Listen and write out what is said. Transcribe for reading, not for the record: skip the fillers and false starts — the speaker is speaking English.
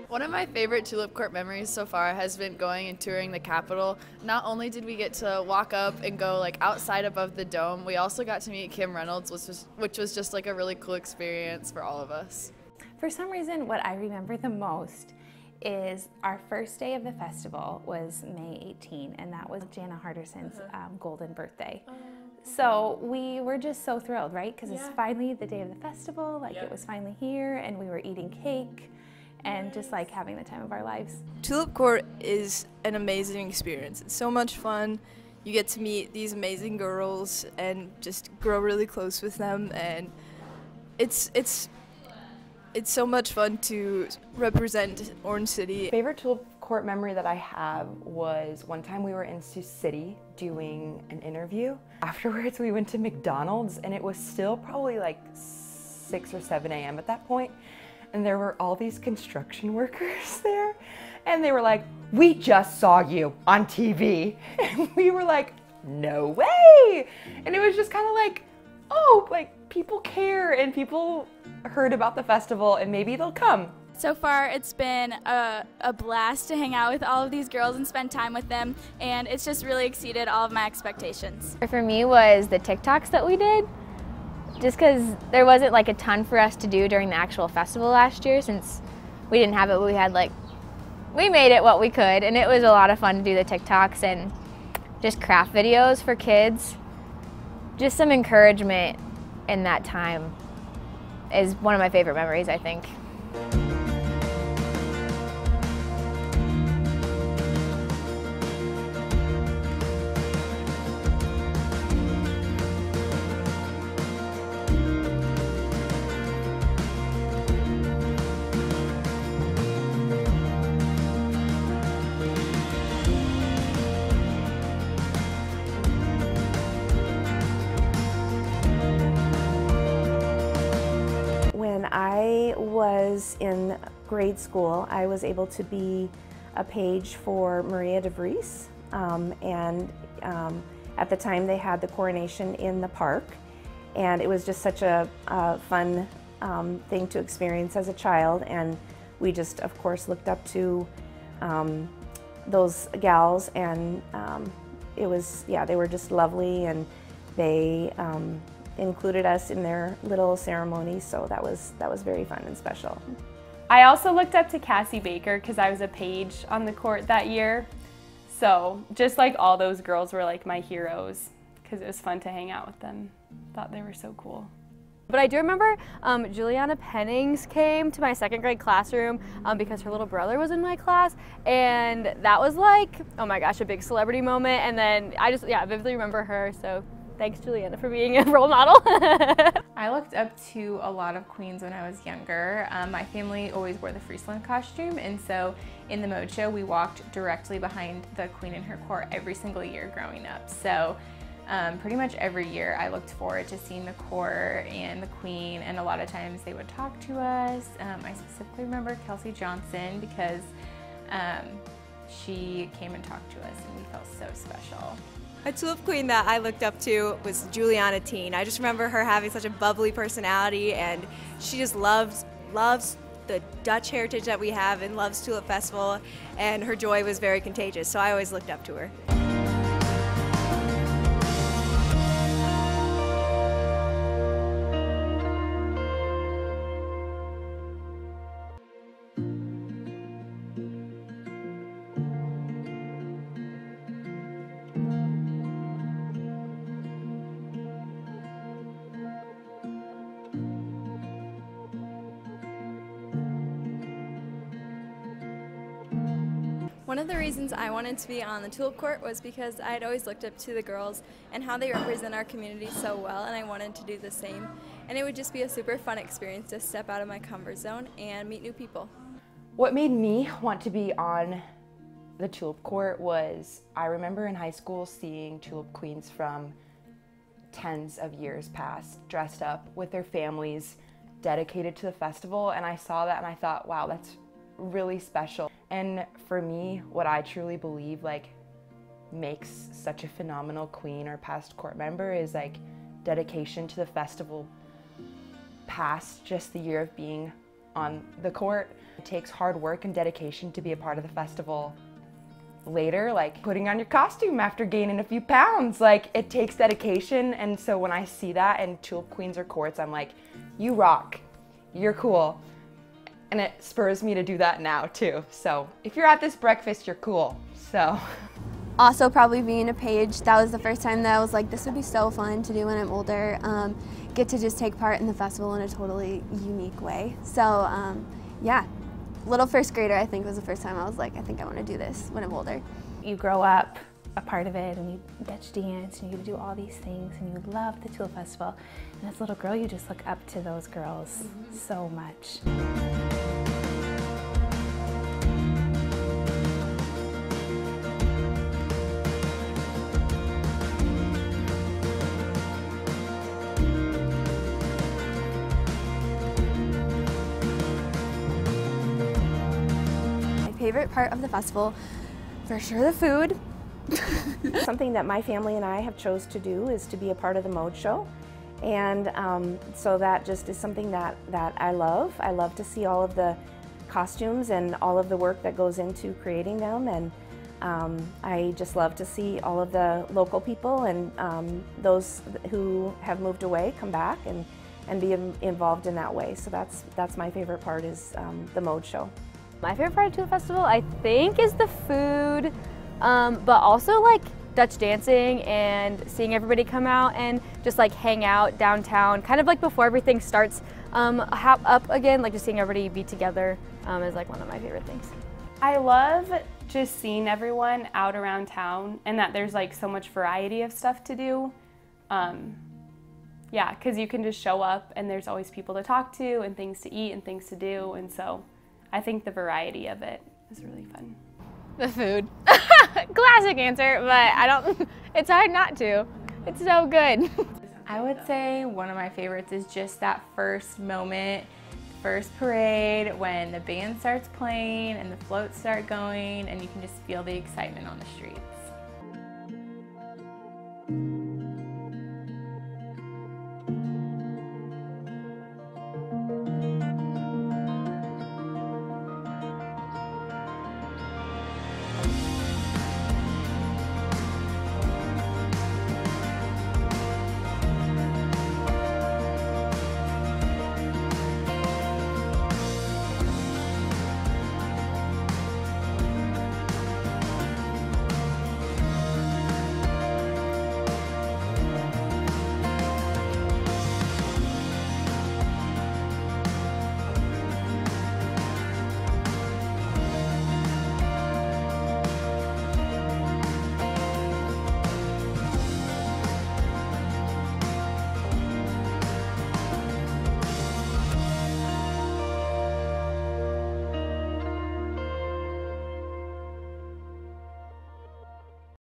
One of my favorite Tulip Court memories so far has been going and touring the Capitol. Not only did we get to walk up and go like outside above the dome, we also got to meet Kim Reynolds, which was just like a really cool experience for all of us. For some reason, what I remember the most is our first day of the festival was May 18, and that was Jana Harderson's golden birthday. So we were just so thrilled, right? Because it's finally the day of the festival, like it was finally here, and we were eating cake and just like having the time of our lives. Tulip Court is an amazing experience. It's so much fun. You get to meet these amazing girls and just grow really close with them, and it's so much fun to represent Orange City. Favorite Tulip Court memory that I have was one time we were in Sioux City doing an interview. Afterwards we went to McDonald's and it was still probably like 6 or 7 a.m. at that point, and there were all these construction workers there, and they were like, "We just saw you on TV." And we were like, "No way!" And it was just kind of like, oh, like people care and people heard about the festival and maybe they'll come. So far it's been a blast to hang out with all of these girls and spend time with them, and it's just really exceeded all of my expectations. For me was the TikToks that we did, just because there wasn't like a ton for us to do during the actual festival last year since we didn't have it, but we made it what we could, and it was a lot of fun to do the TikToks and just craft videos for kids. Just some encouragement in that time is one of my favorite memories, I think. When I was in grade school, I was able to be a page for Maria DeVries, and at the time they had the coronation in the park, and it was just such a fun thing to experience as a child, and we just of course looked up to those gals, and it was, yeah, they were just lovely, and they included us in their little ceremony, so that was very fun and special. I also looked up to Cassie Baker because I was a page on the court that year. So just like all those girls were like my heroes because it was fun to hang out with them. Thought they were so cool. But I do remember Juliana Pennings came to my second grade classroom because her little brother was in my class, and that was like, oh my gosh, a big celebrity moment. And then I just, yeah, vividly remember her, so thanks Juliana for being a role model. I looked up to a lot of queens when I was younger. My family always wore the Friesland costume, and so in the Mode Show we walked directly behind the queen in her court every single year growing up. So pretty much every year I looked forward to seeing the court and the queen, and a lot of times they would talk to us. I specifically remember Kelsey Johnson because she came and talked to us and we felt so special. A Tulip queen that I looked up to was Juliana Teen. I just remember her having such a bubbly personality, and she just loves the Dutch heritage that we have and loves Tulip Festival, and her joy was very contagious, so I always looked up to her. One of the reasons I wanted to be on the Tulip Court was because I had always looked up to the girls and how they represent our community so well, and I wanted to do the same. And it would just be a super fun experience to step out of my comfort zone and meet new people. What made me want to be on the Tulip Court was, I remember in high school seeing Tulip queens from tens of years past dressed up with their families, dedicated to the festival, and I saw that and I thought, wow, that's really special. And for me, what I truly believe like makes such a phenomenal queen or past court member is like dedication to the festival past just the year of being on the court. It takes hard work and dedication to be a part of the festival later, like putting on your costume after gaining a few pounds. Like, it takes dedication, and so when I see that in Tulip Queens or courts, I'm like, you rock, you're cool. And it spurs me to do that now too. So if you're at this breakfast, you're cool. So. Also probably being a page, that was the first time that I was like, this would be so fun to do when I'm older. Get to just take part in the festival in a totally unique way. So yeah, little first grader I think was the first time I was like, I think I want to do this when I'm older. You grow up a part of it and you Dutch dance and you do all these things and you love the Tulip Festival. And as a little girl, you just look up to those girls so much. Favorite part of the festival, for sure the food. Something that my family and I have chose to do is to be a part of the Mode Show, and so that just is something that I love. I love to see all of the costumes and all of the work that goes into creating them, and I just love to see all of the local people and those who have moved away come back and be involved in that way. So that's my favorite part, is the Mode Show. My favorite part of Tulip Festival, I think, is the food, but also like Dutch dancing and seeing everybody come out and just like hang out downtown, kind of like before everything starts up again, like just seeing everybody be together is like one of my favorite things. I love just seeing everyone out around town and that there's like so much variety of stuff to do. Yeah, because you can just show up and there's always people to talk to and things to eat and things to do, and so I think the variety of it is really fun. The food. Classic answer, but it's hard not to. It's so good. I would say one of my favorites is just that first moment, first parade, when the band starts playing and the floats start going and you can just feel the excitement on the streets.